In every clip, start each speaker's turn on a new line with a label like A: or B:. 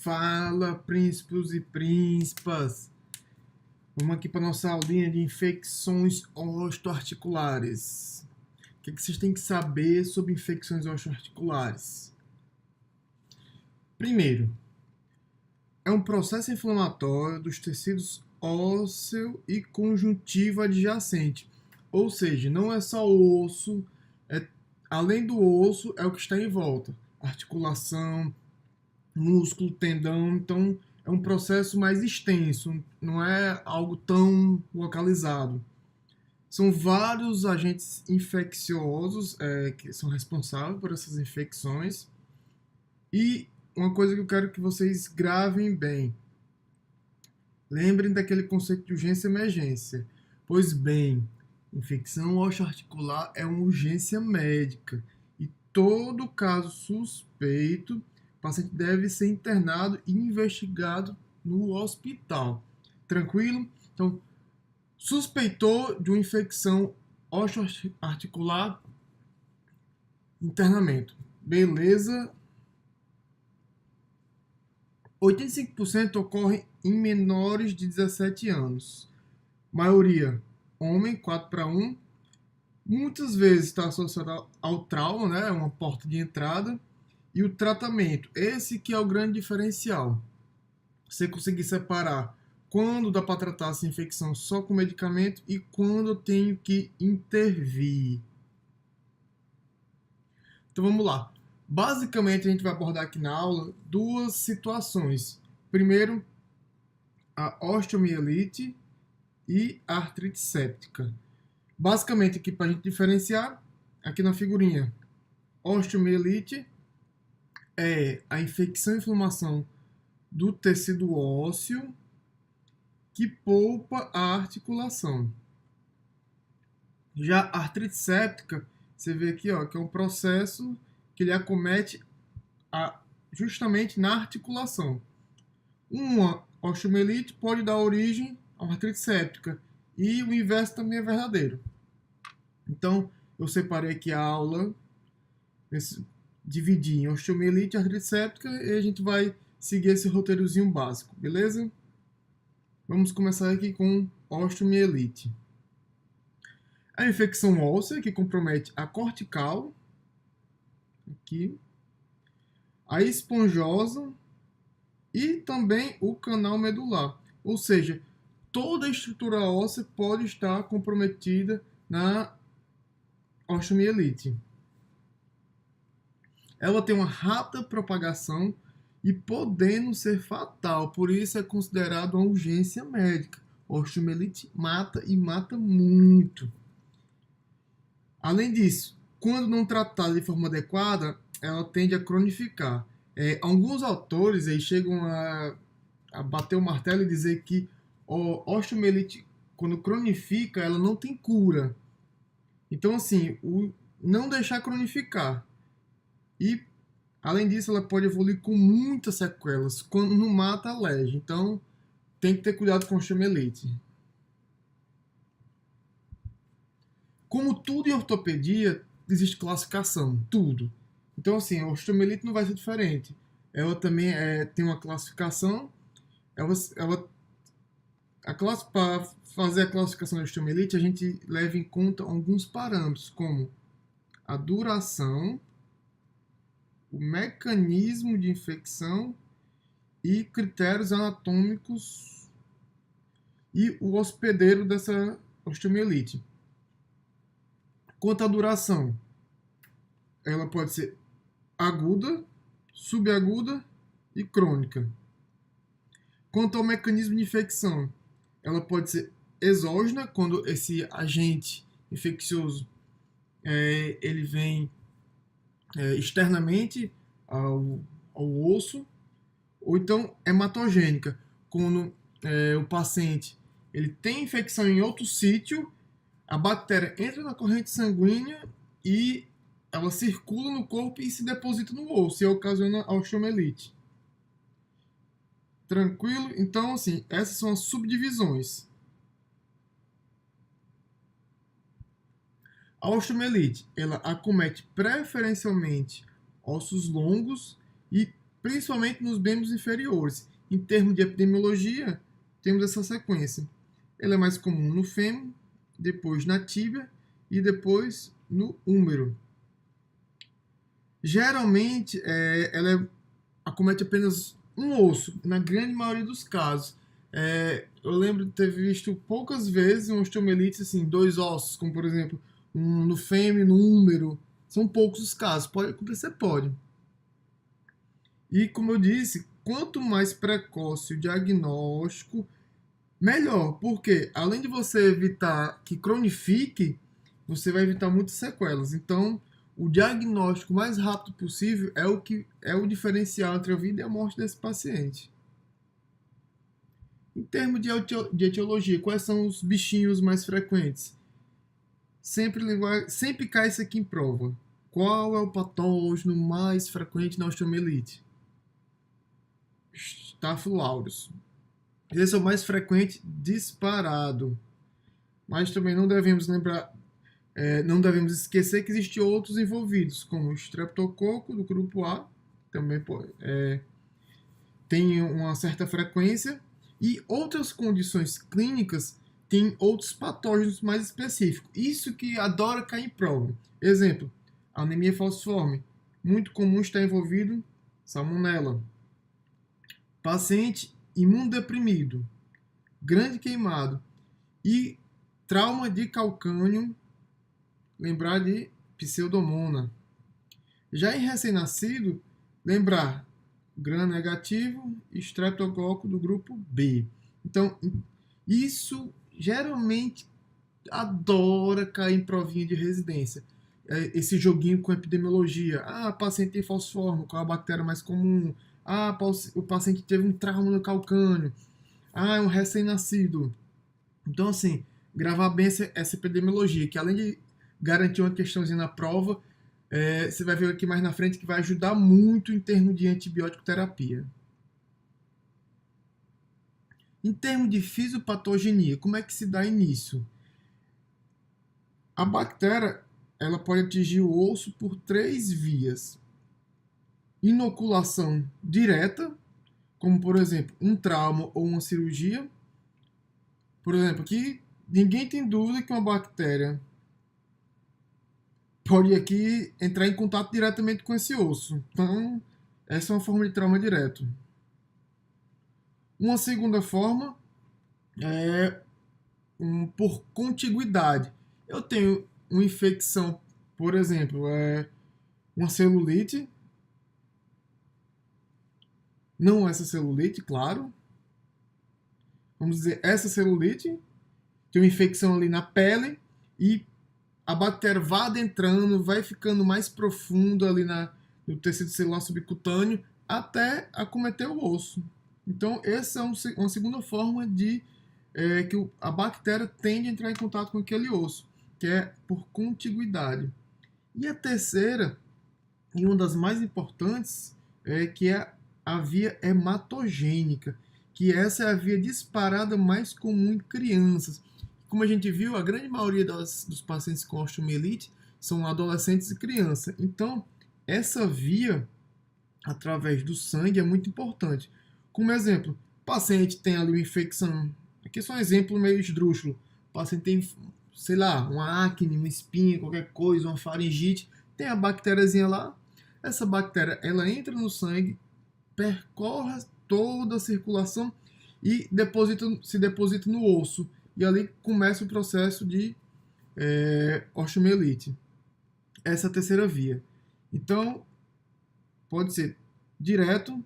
A: Fala, príncipes e príncipas! Vamos aqui para nossa aulinha de infecções osteoarticulares. O que vocês têm que saber sobre infecções osteoarticulares? Primeiro, é um processo inflamatório dos tecidos ósseo e conjuntivo adjacente. Ou seja, não é só o osso, além do osso, é o que está em volta. Articulação, músculo, tendão, então é um processo mais extenso, não é algo tão localizado. São vários agentes infecciosos que são responsáveis por essas infecções. E uma coisa que eu quero que vocês gravem bem. Lembrem daquele conceito de urgência e emergência. Pois bem, infecção osteoarticular é uma urgência médica. E todo caso suspeito, o paciente deve ser internado e investigado no hospital. Tranquilo? Então, suspeitou de uma infecção osteoarticular, internamento. Beleza? 85% ocorre em menores de 17 anos. Maioria, homem, 4:1. Muitas vezes está associado ao trauma, né? Uma porta de entrada. E o tratamento, esse que é o grande diferencial. Você conseguir separar quando dá para tratar essa infecção só com medicamento e quando eu tenho que intervir. Então vamos lá. Basicamente a gente vai abordar aqui na aula duas situações. Primeiro, a osteomielite e a artrite séptica. Basicamente aqui para a gente diferenciar, aqui na figurinha, osteomielite é a infecção e inflamação do tecido ósseo que poupa a articulação. Já a artrite séptica, você vê aqui, ó, que é um processo que ele acomete justamente na articulação. Uma osteomielite pode dar origem a uma artrite séptica e o inverso também é verdadeiro. Então, eu separei aqui a aula, dividi em osteomielite e artrite séptica e a gente vai seguir esse roteirozinho básico, beleza? Vamos começar aqui com osteomielite. A infecção óssea que compromete a cortical, aqui, a esponjosa e também o canal medular. Ou seja, toda a estrutura óssea pode estar comprometida na osteomielite. Ela tem uma rápida propagação e podendo ser fatal, por isso é considerado uma urgência médica. Osteomielite mata e mata muito. Além disso, quando não tratada de forma adequada, ela tende a cronificar. Alguns autores aí chegam a bater o martelo e dizer que a osteomielite, quando cronifica, ela não tem cura. Então, assim, não deixar cronificar. E, além disso, ela pode evoluir com muitas sequelas, quando não mata, alege. Então, tem que ter cuidado com a osteomielite. Como tudo em ortopedia, existe classificação, tudo. Então, assim, a osteomielite não vai ser diferente. Ela também tem uma classificação. Para fazer a classificação da osteomielite, a gente leva em conta alguns parâmetros, como a duração, o mecanismo de infecção e critérios anatômicos e o hospedeiro dessa osteomielite. Quanto à duração, ela pode ser aguda, subaguda e crônica. Quanto ao mecanismo de infecção, ela pode ser exógena, quando esse agente infeccioso ele vem externamente ao osso, ou então hematogênica, quando o paciente ele tem infecção em outro sítio, a bactéria entra na corrente sanguínea e ela circula no corpo e se deposita no osso e ocasiona a osteomielite. Tranquilo? Então, assim, essas são as subdivisões. A osteomielite, ela acomete preferencialmente ossos longos e principalmente nos membros inferiores. Em termos de epidemiologia, temos essa sequência. Ela é mais comum no fêmur, depois na tíbia e depois no húmero. Geralmente, ela acomete apenas um osso, na grande maioria dos casos. Eu lembro de ter visto poucas vezes uma osteomielite, assim, 2 ossos, como por exemplo, um no fêmur, no húmero. São poucos os casos, pode acontecer, pode. E como eu disse, quanto mais precoce o diagnóstico, melhor, porque além de você evitar que cronifique, você vai evitar muitas sequelas. Então, o diagnóstico mais rápido possível é o que é o diferencial entre a vida e a morte desse paciente. Em termos de etiologia, quais são os bichinhos mais frequentes? Sempre cai isso aqui em prova. Qual é o patógeno mais frequente na osteomielite? Staphylococcus. Esse é o mais frequente disparado. Mas também não devemos não devemos esquecer que existem outros envolvidos, como o streptococo do grupo A, também tem uma certa frequência, e outras condições clínicas têm outros patógenos mais específicos. Isso que adora cair em prova. Exemplo, anemia falciforme. Muito comum estar envolvido salmonela. Paciente imunodeprimido, grande queimado e trauma de calcânio, lembrar de pseudomonas. Já em recém-nascido, lembrar gram negativo e estreptococo do grupo B. Então, isso geralmente adora cair em provinha de residência. Esse joguinho com epidemiologia. Paciente tem falciforme, qual a bactéria mais comum? O paciente teve um trauma no calcânio. É um recém-nascido. Então, assim, gravar bem essa epidemiologia, que além de garantir uma questãozinha na prova, você vai ver aqui mais na frente que vai ajudar muito em termos de antibiótico terapia. Em termos de fisiopatogenia, como é que se dá início? A bactéria ela pode atingir o osso por 3 vias. Inoculação direta, como por exemplo um trauma ou uma cirurgia. Por exemplo, aqui ninguém tem dúvida que uma bactéria pode aqui entrar em contato diretamente com esse osso. Então, essa é uma forma de trauma direto. Uma segunda forma é por contiguidade. Eu tenho uma infecção, por exemplo, uma celulite. Não essa celulite, claro. Vamos dizer, essa celulite tem uma infecção ali na pele e a bactéria vai adentrando, vai ficando mais profundo ali no tecido celular subcutâneo até acometer o osso. Então, essa é uma segunda forma de que a bactéria tende a entrar em contato com aquele osso, que é por contiguidade. E a terceira, e uma das mais importantes, que é a via hematogênica, que essa é a via disparada mais comum em crianças. Como a gente viu, a grande maioria dos pacientes com osteomielite são adolescentes e crianças. Então, essa via, através do sangue, é muito importante. Como exemplo, o paciente tem ali uma infecção, aqui é só um exemplo meio esdrúxulo, o paciente tem, sei lá, uma acne, uma espinha, qualquer coisa, uma faringite, tem a bactériazinha lá, essa bactéria, ela entra no sangue, percorre toda a circulação e se deposita no osso. E ali começa o processo de osteomielite. Essa é a terceira via. Então, pode ser direto,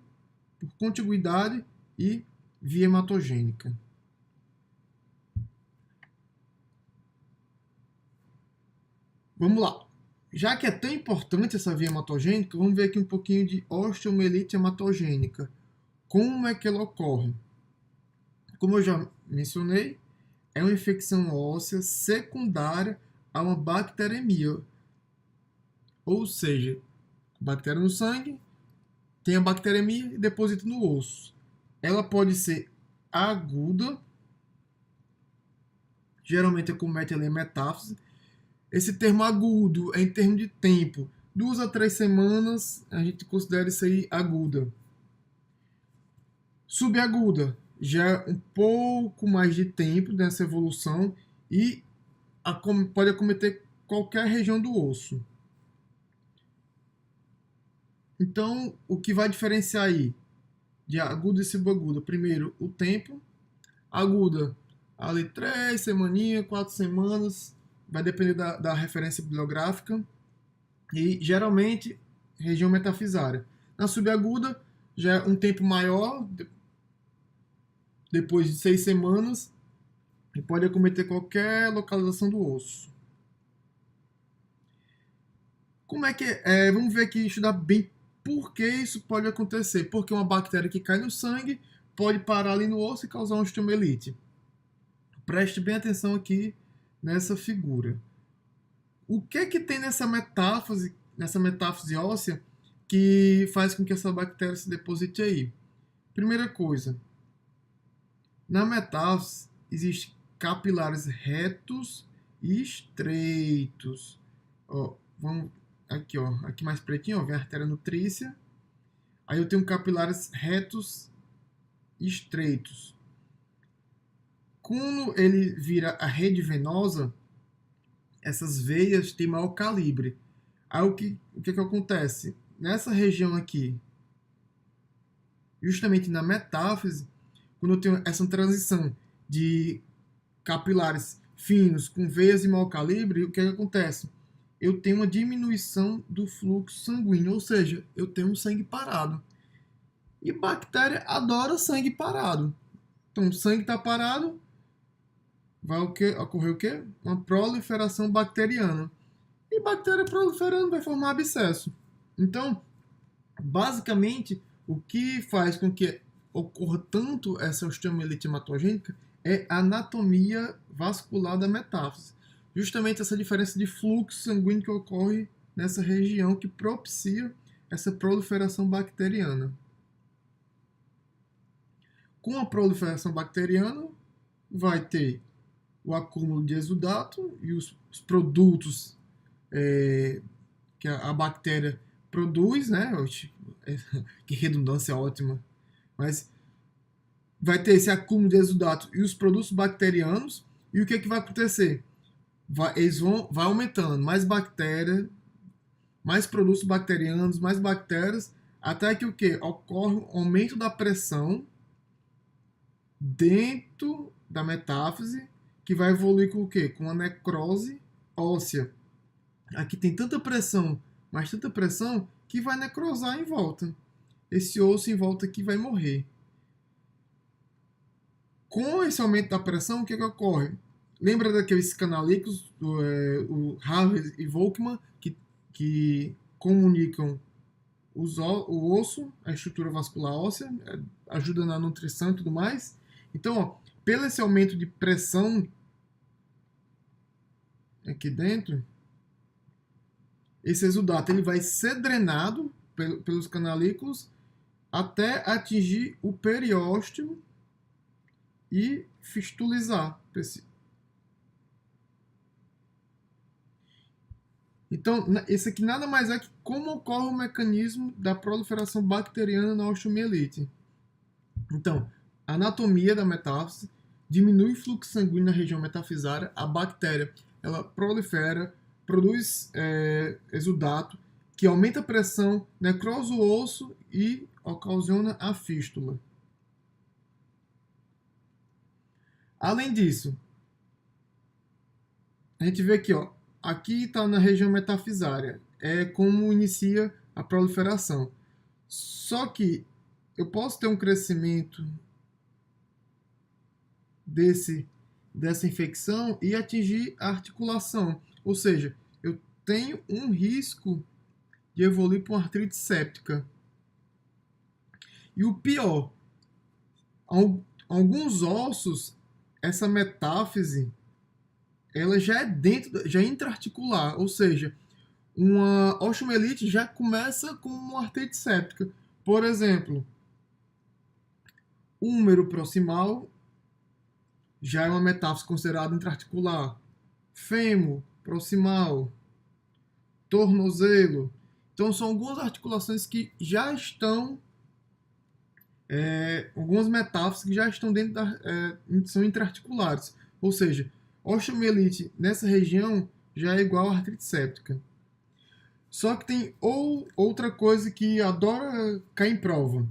A: por contiguidade e via hematogênica. Vamos lá. Já que é tão importante essa via hematogênica, vamos ver aqui um pouquinho de osteomielite hematogênica. Como é que ela ocorre? Como eu já mencionei, é uma infecção óssea secundária a uma bacteremia. Ou seja, bactéria no sangue, tem a bacteremia e deposita no osso. Ela pode ser aguda, geralmente acomete ali a metáfise. Esse termo agudo é em termos de tempo. 2 a 3 semanas a gente considera isso aí aguda. Subaguda já é um pouco mais de tempo nessa evolução e pode acometer qualquer região do osso. Então, o que vai diferenciar aí de aguda e subaguda? Primeiro, o tempo. Aguda, ali 3 semaninhas, 4 semanas, vai depender da referência bibliográfica. E geralmente, região metafisária. Na subaguda, já é um tempo maior, depois de 6 semanas, e pode acometer qualquer localização do osso. Como é que é? Vamos ver aqui, estudar bem por que isso pode acontecer. Porque uma bactéria que cai no sangue pode parar ali no osso e causar uma osteomielite. Preste bem atenção aqui nessa figura. O que é que tem nessa metáfise óssea que faz com que essa bactéria se deposite aí? Primeira coisa, na metáfise existem capilares retos e estreitos. Ó, vamos aqui, ó, aqui mais pretinho, ó, vem a artéria nutrícia. Aí eu tenho capilares retos e estreitos. Quando ele vira a rede venosa, essas veias têm maior calibre. Aí o que acontece? Nessa região aqui, justamente na metáfise, quando eu tenho essa transição de capilares finos com veias de maior calibre, o que acontece? Eu tenho uma diminuição do fluxo sanguíneo, ou seja, eu tenho um sangue parado. E bactéria adora sangue parado. Então, o sangue está parado, vai ocorrer o quê? Uma proliferação bacteriana. E bactéria proliferando vai formar abscesso. Então, basicamente, o que faz com que ocorra tanto essa osteomielite hematogênica é a anatomia vascular da metáfise. Justamente essa diferença de fluxo sanguíneo que ocorre nessa região que propicia essa proliferação bacteriana. Com a proliferação bacteriana, vai ter o acúmulo de exudato e os produtos que a bactéria produz, né? Que redundância ótima. Mas vai ter esse acúmulo de exudato e os produtos bacterianos. E o que, que vai acontecer? Vai aumentando mais bactéria, mais produtos bacterianos, mais bactérias, até que o que? Ocorre um aumento da pressão dentro da metáfise, que vai evoluir com o quê? Com a necrose óssea. Aqui tem tanta pressão, mas tanta pressão, que vai necrosar em volta. Esse osso em volta aqui vai morrer. Com esse aumento da pressão, o que, que ocorre? Lembra daqueles canalículos, o Harvey e Volkmann, que comunicam o osso, a estrutura vascular óssea, ajuda na nutrição e tudo mais. Então, ó, pelo esse aumento de pressão aqui dentro, esse exudato ele vai ser drenado pelos canalículos até atingir o periósteo e fistulizar. Então, esse aqui nada mais é que como ocorre o mecanismo da proliferação bacteriana na osteomielite. Então, a anatomia da metáfise diminui o fluxo sanguíneo na região metafisária, a bactéria ela prolifera, produz exudato, que aumenta a pressão, necrosa o osso e ocasiona a fístula. Além disso, a gente vê aqui, ó, aqui está na região metafisária, é como inicia a proliferação. Só que eu posso ter um crescimento dessa infecção e atingir a articulação. Ou seja, eu tenho um risco de evoluir para uma artrite séptica. E o pior, alguns ossos, essa metáfise, ela já é já é intraarticular, ou seja, uma osteomielite já começa com uma artrite séptica. Por exemplo, o húmero proximal já é uma metáfise considerada intraarticular. Fêmur proximal, tornozelo. Então, são algumas articulações que já estão algumas metáforas que já estão dentro são intraarticulares. Ou seja, osteomielite nessa região já é igual a artrite séptica. Só que tem outra coisa que adora cair em prova.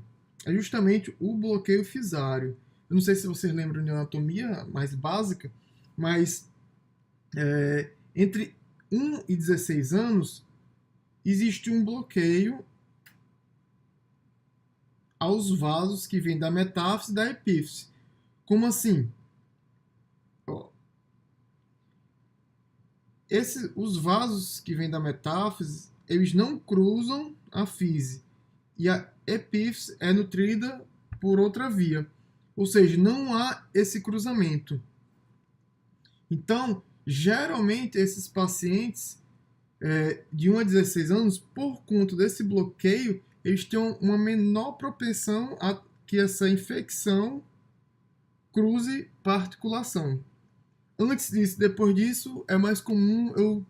A: É justamente o bloqueio fisário. Eu não sei se vocês lembram de anatomia mais básica, mas entre 1 e 16 anos existe um bloqueio aos vasos que vêm da metáfise e da epífise. Como assim? Os vasos que vêm da metáfise, eles não cruzam a fise. E a epífise é nutrida por outra via. Ou seja, não há esse cruzamento. Então, geralmente, esses pacientes de 1 a 16 anos, por conta desse bloqueio, eles têm uma menor propensão a que essa infecção cruze para a articulação. Antes disso, depois disso, é mais comum eu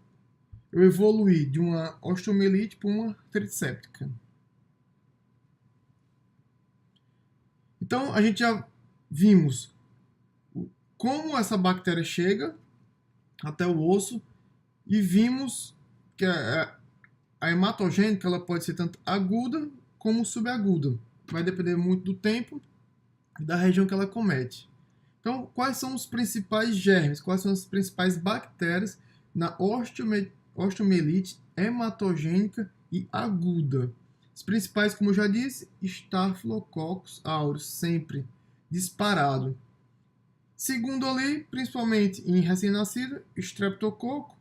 A: evoluir de uma osteomielite para uma artrite séptica. Então, a gente já vimos como essa bactéria chega até o osso e vimos que a hematogênica ela pode ser tanto aguda como subaguda. Vai depender muito do tempo e da região que ela comete. Então, quais são os principais germes, quais são as principais bactérias na osteomielite hematogênica e aguda? Os principais, como eu já disse, Staphylococcus aureus, sempre disparado. Segundo ali, principalmente em recém-nascido, Streptococo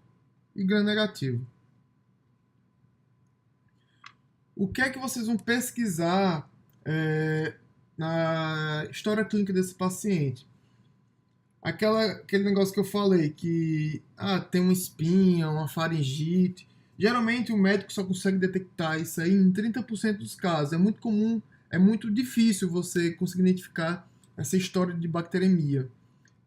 A: e gram-negativo. O que é que vocês vão pesquisar na história clínica desse paciente? Aquele negócio que eu falei, que tem uma espinha, uma faringite. Geralmente o médico só consegue detectar isso aí em 30% dos casos. É muito comum, é muito difícil você conseguir identificar essa história de bacteremia.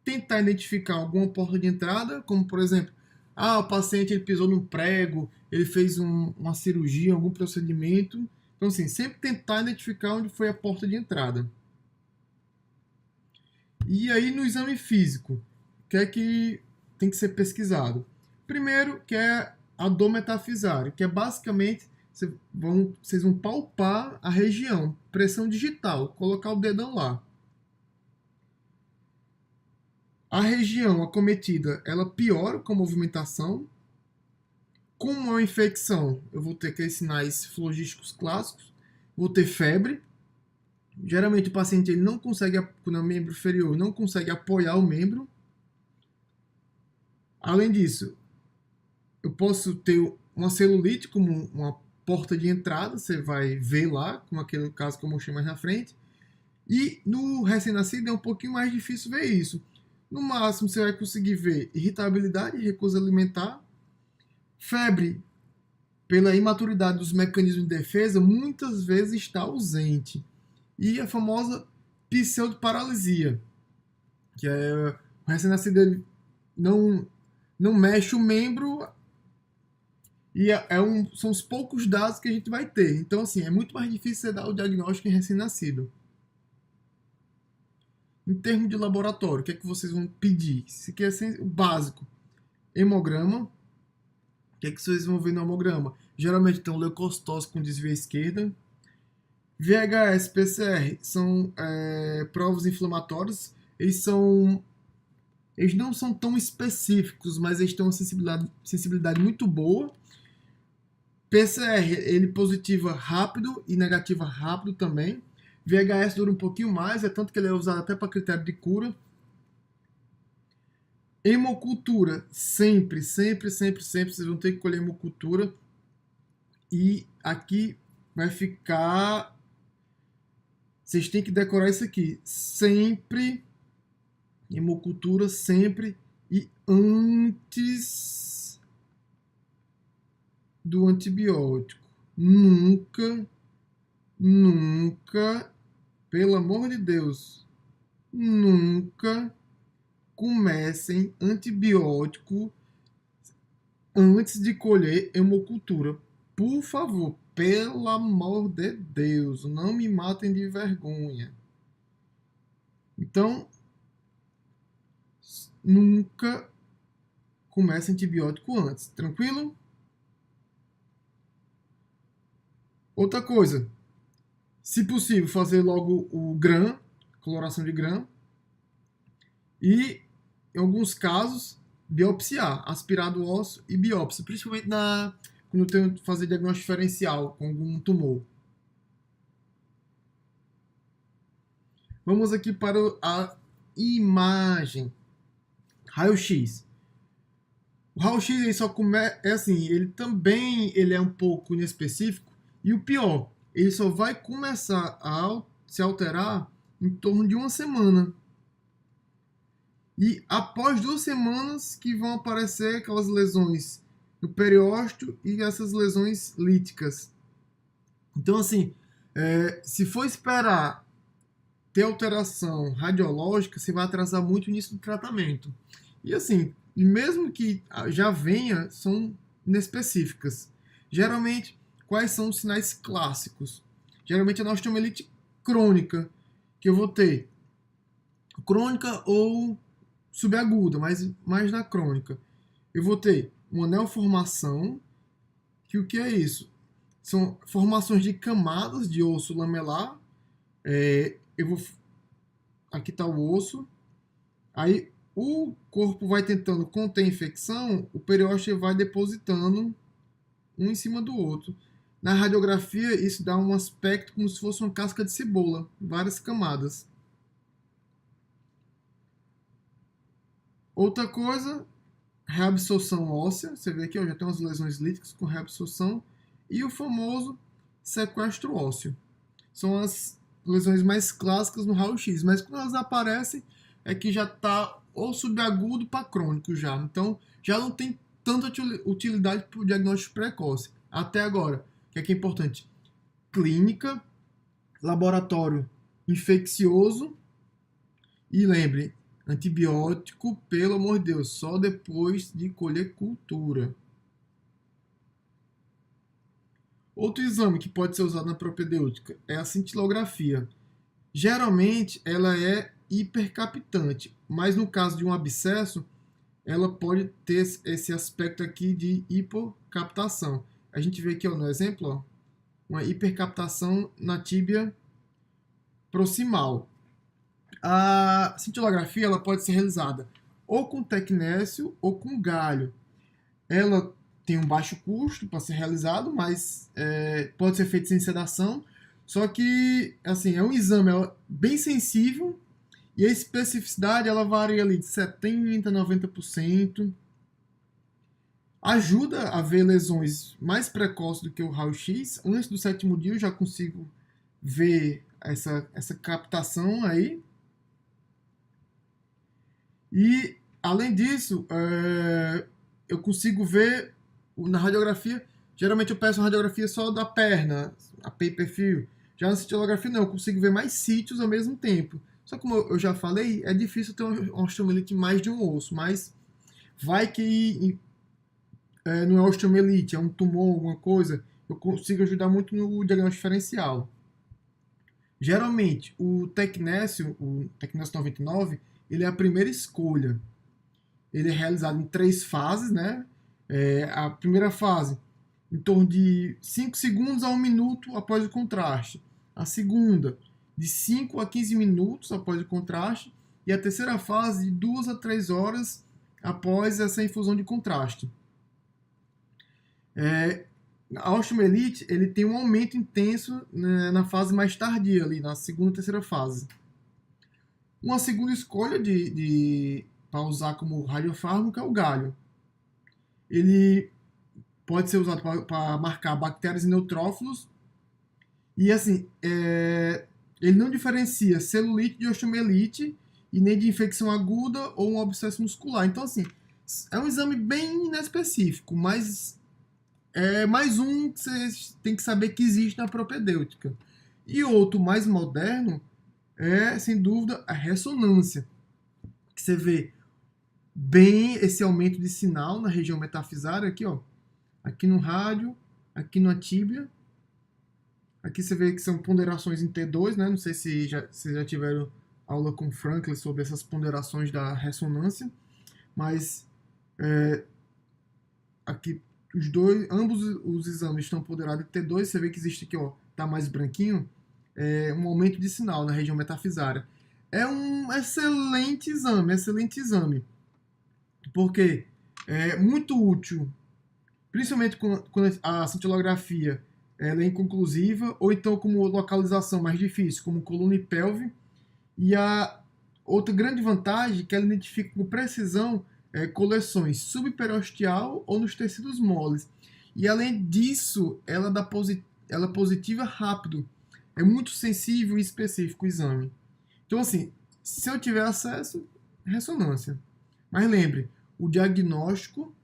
A: Tentar identificar alguma porta de entrada, como por exemplo, o paciente ele pisou num prego, ele fez uma cirurgia, algum procedimento. Então, assim, sempre tentar identificar onde foi a porta de entrada. E aí, no exame físico, o que é que tem que ser pesquisado? Primeiro, que é a dor metafisária, que é basicamente, vocês vão palpar a região, pressão digital, colocar o dedão lá. A região acometida, ela piora com a movimentação. Com uma infecção, eu vou ter aqueles sinais flogísticos clássicos, vou ter febre. Geralmente o paciente ele não consegue, quando é um membro inferior, não consegue apoiar o membro. Além disso, eu posso ter uma celulite como uma porta de entrada, você vai ver lá, como aquele caso que eu mostrei mais na frente. E no recém-nascido é um pouquinho mais difícil ver isso. No máximo, você vai conseguir ver irritabilidade, recusa alimentar, febre, pela imaturidade dos mecanismos de defesa, muitas vezes está ausente. E a famosa pseudoparalisia, que é o recém-nascido ele não mexe o membro e são os poucos dados que a gente vai ter. Então, assim, é muito mais difícil você dar o diagnóstico em recém-nascido. Em termos de laboratório, o que é que vocês vão pedir? Se quer o básico, hemograma. O que é que vocês vão ver no hemograma? Geralmente tem um leucocitose com desvio à esquerda. VHS, PCR são provas inflamatórias. Eles não são tão específicos, mas eles têm uma sensibilidade muito boa. PCR, ele positiva rápido e negativa rápido também. VHS dura um pouquinho mais, é tanto que ele é usado até para critério de cura. Hemocultura, sempre, vocês vão ter que colher hemocultura. E aqui vai ficar... Vocês têm que decorar isso aqui. Sempre, hemocultura, sempre e antes do antibiótico. Nunca, pelo amor de Deus, nunca comecem antibiótico antes de colher hemocultura. Por favor, Pelo amor de Deus, não me matem de vergonha. Então, nunca comece antibiótico antes, tranquilo? Outra coisa, se possível, fazer logo o GRAM, coloração de GRAM, e, em alguns casos, biopsiar, aspirar do osso e biópsia, principalmente quando eu tenho que fazer diagnóstico diferencial com algum tumor. Vamos aqui para a imagem. Raio-X. O raio-X ele só é assim, ele é um pouco inespecífico e o pior, ele só vai começar a se alterar em torno de uma semana. E após 2 semanas que vão aparecer aquelas lesões no periósteo e essas lesões líticas. Então, assim, se for esperar ter alteração radiológica, você vai atrasar muito o início do tratamento. E assim, mesmo que já venha, são inespecíficas. Geralmente, quais são os sinais clássicos? Geralmente é a osteomielite crônica, que eu vou ter crônica ou subaguda, mas mais na crônica. Eu vou ter uma neoformação, que o que é isso? São formações de camadas de osso lamelar. Aqui está o osso. Aí o corpo vai tentando conter a infecção, o periósteo vai depositando um em cima do outro. Na radiografia, isso dá um aspecto como se fosse uma casca de cebola, várias camadas. Outra coisa, reabsorção óssea. Você vê aqui, ó, já tem umas lesões líticas com reabsorção. E o famoso sequestro ósseo. São as lesões mais clássicas no raio-x, mas quando elas aparecem é que já está ou subagudo para crônico já. Então já não tem tanta utilidade para o diagnóstico precoce. Até agora, o que é importante? Clínica, laboratório infeccioso e lembre, antibiótico, pelo amor de Deus, só depois de colher cultura. Outro exame que pode ser usado na propedêutica é a cintilografia. Geralmente ela é hipercaptante, mas no caso de um abscesso, ela pode ter esse aspecto aqui de hipocaptação. A gente vê aqui ó, no exemplo, ó, uma hipercaptação na tíbia proximal. A cintilografia ela pode ser realizada ou com tecnécio ou com galho. Ela tem um baixo custo para ser realizado, mas pode ser feito sem sedação. Só que assim, é um exame bem sensível e a especificidade ela varia ali de 70% a 90%. Ajuda a ver lesões mais precoces do que o raio-x. Antes do 7º dia eu já consigo ver essa captação aí. E, além disso, eu consigo ver na radiografia. Geralmente eu peço uma radiografia só da perna, a paper field. Já na cintilografia não, eu consigo ver mais sítios ao mesmo tempo. Só como eu já falei, é difícil ter uma osteomielite mais de um osso, mas vai que não é osteomielite, é um tumor, alguma coisa, eu consigo ajudar muito no diagnóstico diferencial. Geralmente, o Tecnésio 99, ele é a primeira escolha. Ele é realizado em 3 fases, né? A primeira fase, em torno de 5 segundos a 1 minuto após o contraste. A segunda, de 5 a 15 minutos após o contraste. E a terceira fase, de 2 a 3 horas após essa infusão de contraste. A osteomielite ele tem um aumento intenso, né, na fase mais tardia, ali, na segunda e terceira fase. Uma segunda escolha para usar como radiofármaco é o galho. Ele pode ser usado para marcar bactérias e neutrófilos. E assim, ele não diferencia celulite de osteomielite e nem de infecção aguda ou um abscesso muscular. Então, assim, é um exame bem inespecífico, mas é mais um que você tem que saber que existe na propedêutica. E outro mais moderno é, sem dúvida, a ressonância. Que você vê bem esse aumento de sinal na região metafisária aqui, ó. Aqui no rádio, aqui na tíbia Aqui você vê que são ponderações em T2, né? Não sei se vocês já tiveram aula com Franklin sobre essas ponderações da ressonância, mas aqui ambos os exames estão ponderados em T2. Você vê que existe aqui, ó, tá mais branquinho, um aumento de sinal na região metafisária. É um excelente exame, porque é muito útil, principalmente quando a cintilografia ela é inconclusiva, ou então como localização mais difícil, como coluna e pelve. E a outra grande vantagem é que ela identifica com precisão coleções subperiosteal ou nos tecidos moles. E além disso, ela é positiva rápido. É muito sensível e específico o exame. Então, assim, se eu tiver acesso, ressonância. Mas lembre, o diagnóstico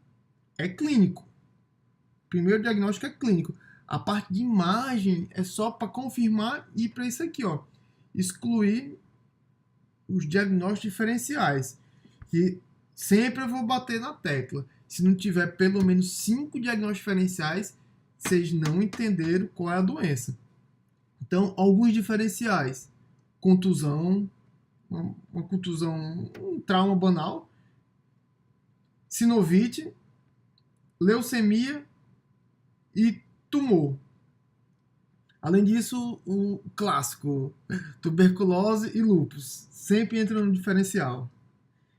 A: é clínico. O primeiro diagnóstico é clínico. A parte de imagem é só para confirmar e para isso aqui, ó, excluir os diagnósticos diferenciais. Que sempre eu vou bater na tecla. Se não tiver pelo menos 5 diagnósticos diferenciais, vocês não entenderam qual é a doença. Então, alguns diferenciais: contusão, uma contusão, um trauma banal, sinovite, leucemia e tumor. Além disso, o clássico, tuberculose e lúpus, sempre entra no diferencial.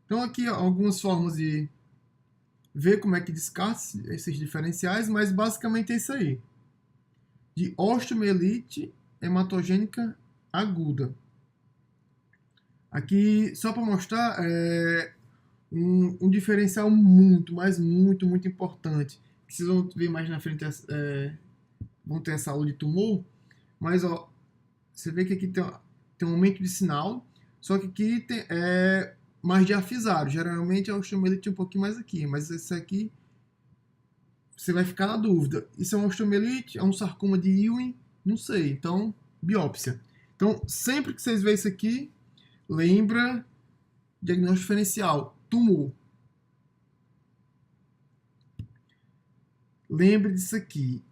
A: Então aqui ó, algumas formas de ver como é que descarta esses diferenciais, mas basicamente é isso aí. De osteomielite hematogênica aguda. Aqui, só para mostrar, um diferencial muito, mas muito, muito importante. Que vocês vão ver mais na frente, vão ter essa aula de tumor. Mas, ó, você vê que aqui tem um aumento de sinal, só que aqui tem mais diafisário. Geralmente a osteomielite é um pouquinho mais aqui, mas esse aqui você vai ficar na dúvida. Isso é uma osteomielite? É um sarcoma de Ewing? Não sei. Então, biópsia. Então, sempre que vocês verem isso aqui, lembra diagnóstico diferencial, tumor. Lembre disso aqui.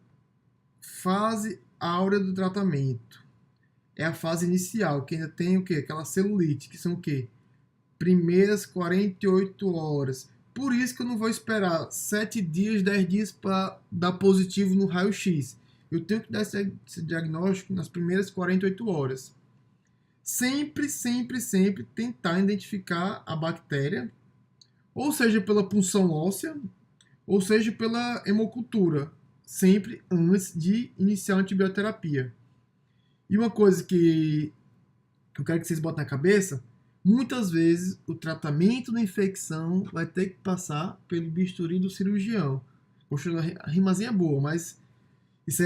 A: Fase áurea do tratamento. É a fase inicial, que ainda tem o quê? Aquela celulite, que são o quê? Primeiras 48 horas. Por isso que eu não vou esperar 7 dias, 10 dias para dar positivo no raio-x. Eu tenho que dar esse diagnóstico nas primeiras 48 horas. Sempre, sempre, sempre tentar identificar a bactéria, ou seja pela punção óssea, ou seja pela hemocultura, sempre antes de iniciar a antibioterapia. E uma coisa que eu quero que vocês botem na cabeça: muitas vezes o tratamento da infecção vai ter que passar pelo bisturi do cirurgião. Poxa, a rimazinha é boa, mas isso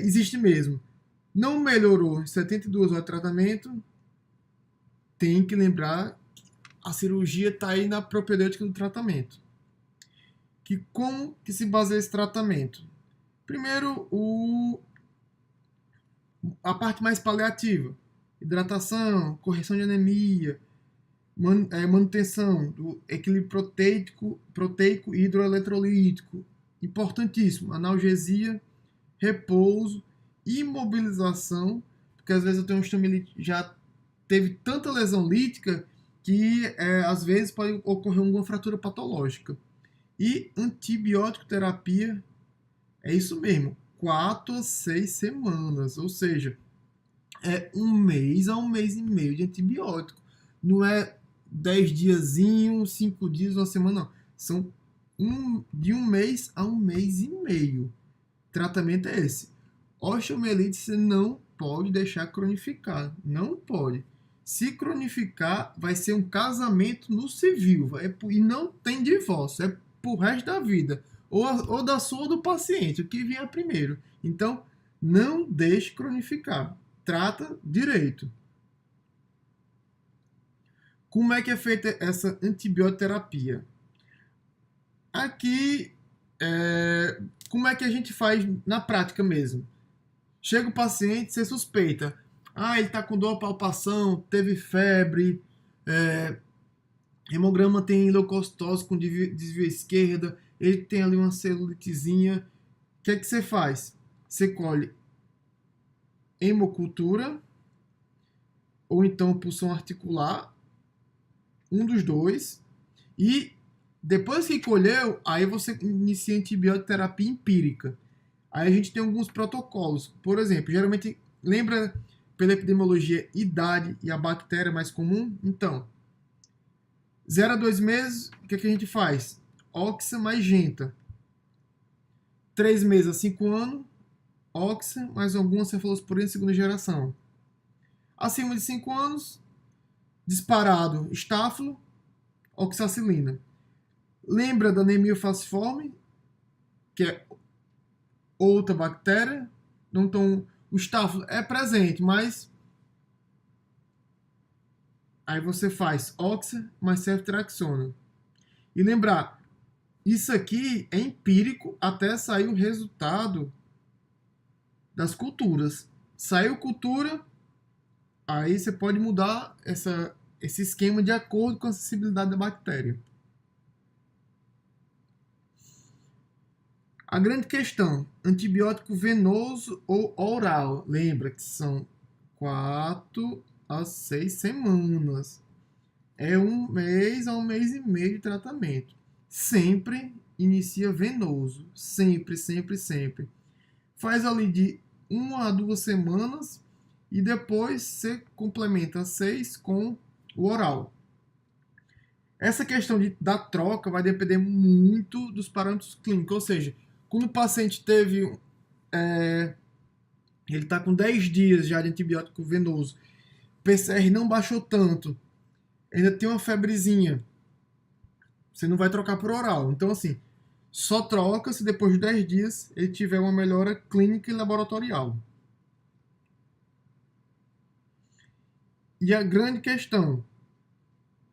A: existe mesmo. Não melhorou em 72 horas de tratamento, tem que lembrar que a cirurgia está aí na propedêutica do tratamento. Que como que se baseia esse tratamento? Primeiro, a parte mais paliativa: hidratação, correção de anemia, manutenção do equilíbrio proteico e hidroeletrolítico. Importantíssimo: analgesia, repouso, imobilização, porque às vezes eu tenho um osteomielite, já teve tanta lesão lítica que às vezes pode ocorrer alguma fratura patológica. E antibiótico terapia, é isso mesmo, 4 a 6 semanas, ou seja, é 1 mês a 1 mês e meio de antibiótico. Não é 10 diazinhos, 5 dias, uma semana, não. São de 1 mês a 1 mês e meio. O tratamento é esse. Osteomielite você não pode deixar cronificar. Não pode. Se cronificar, vai ser um casamento no civil. E não tem divórcio. É pro resto da vida. Ou da sua ou do paciente. O que vier primeiro. Então, não deixe cronificar. Trata direito. Como é que é feita essa antibioterapia? Aqui, como é que a gente faz na prática mesmo? Chega o paciente, você suspeita. Ele está com dor, palpação, teve febre, hemograma tem leucocitose com desvio à esquerda, ele tem ali uma celulitezinha. O que é que você faz? Você colhe hemocultura ou então punção articular, um dos dois. E depois que colheu, aí você inicia antibiótico terapia empírica. Aí a gente tem alguns protocolos. Por exemplo, geralmente, lembra pela epidemiologia, idade e a bactéria mais comum? Então, 0 a 2 meses, o que, que a gente faz? Oxa mais genta. 3 meses a 5 anos, Oxa mais alguma cefalosporina de segunda geração. Acima de 5 anos, disparado, estáfilo, oxacilina. Lembra da anemia falciforme, que é outra bactéria? Então, o estáfilo é presente, mas aí você faz oxa mais ceftriaxona. E lembrar, isso aqui é empírico até sair o resultado das culturas. Saiu cultura, aí você pode mudar esse esquema de acordo com a sensibilidade da bactéria. A grande questão, antibiótico venoso ou oral? Lembra que são 4 a 6 semanas. É 1 mês a 1 mês e meio de tratamento. Sempre inicia venoso. Sempre, sempre, sempre. Faz ali de 1 a 2 semanas e depois você complementa 6 com o oral. Essa questão da troca vai depender muito dos parâmetros clínicos, ou seja, quando o paciente teve, ele está com 10 dias já de antibiótico venoso, o PCR não baixou tanto, ainda tem uma febrezinha, você não vai trocar por oral. Então, assim, só troca se depois de 10 dias ele tiver uma melhora clínica e laboratorial. E a grande questão,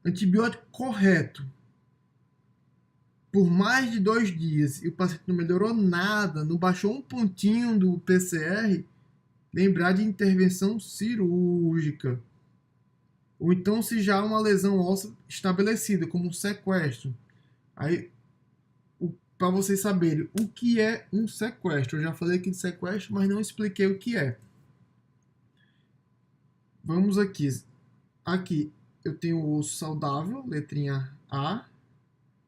A: antibiótico correto, por mais de 2 dias e o paciente não melhorou nada, não baixou um pontinho do PCR, lembrar de intervenção cirúrgica. Ou então se já há uma lesão óssea estabelecida, como um sequestro. Aí, para vocês saberem o que é um sequestro. Eu já falei aqui de sequestro, mas não expliquei o que é. Vamos aqui. Aqui eu tenho o osso saudável, letrinha A.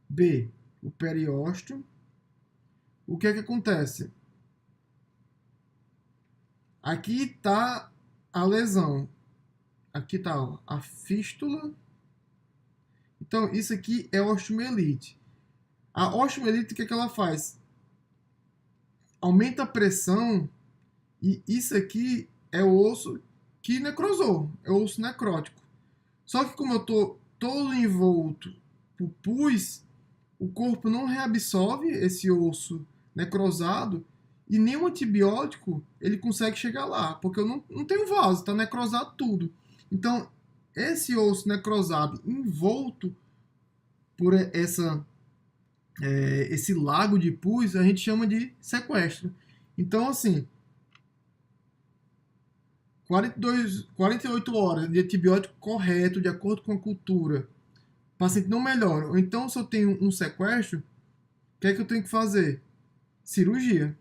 A: B, o periósteo. O que é que acontece? Aqui está a lesão. Aqui está a fístula. Então, isso aqui é osteomielite. A osteomielite, o que é que ela faz? Aumenta a pressão e isso aqui é o osso que necrosou. É o osso necrótico. Só que como eu estou todo envolto por pus, o corpo não reabsorve esse osso necrosado e nenhum antibiótico ele consegue chegar lá, porque eu não tenho vaso, está necrosado tudo. Então, esse osso necrosado envolto por esse lago de pus, a gente chama de sequestro. Então, assim, 48 horas de antibiótico correto, de acordo com a cultura, o paciente não melhora. Ou então, se eu tenho um sequestro, o que é que eu tenho que fazer? Cirurgia.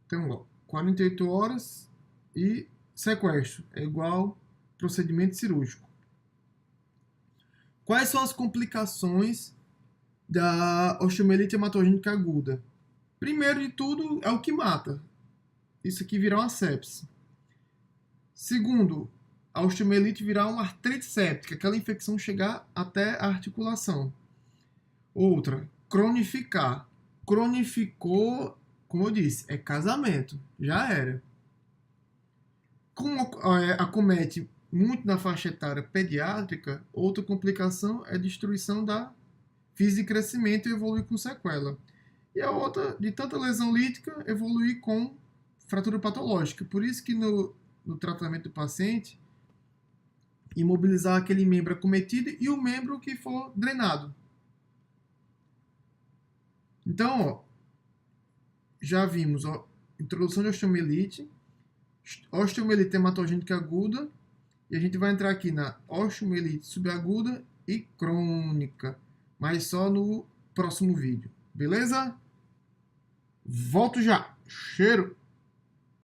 A: Então, ó, 48 horas e sequestro é igual procedimento cirúrgico. Quais são as complicações da osteomielite hematogênica aguda? Primeiro de tudo, é o que mata. Isso aqui virar uma sepse. Segundo, a osteomielite virar uma artrite séptica, aquela infecção chegar até a articulação. Outra, cronificar. Cronificou, como eu disse, é casamento. Já era. Como acomete muito na faixa etária pediátrica, outra complicação é a destruição da física de crescimento e evoluir com sequela. E a outra, de tanta lesão lítica, evoluir com fratura patológica. Por isso que no tratamento do paciente, imobilizar aquele membro acometido e o membro que for drenado. Então, ó, já vimos, ó, introdução de osteomielite hematogênica aguda, e a gente vai entrar aqui na osteomielite subaguda e crônica, mas só no próximo vídeo. Beleza? Volto já! Cheiro!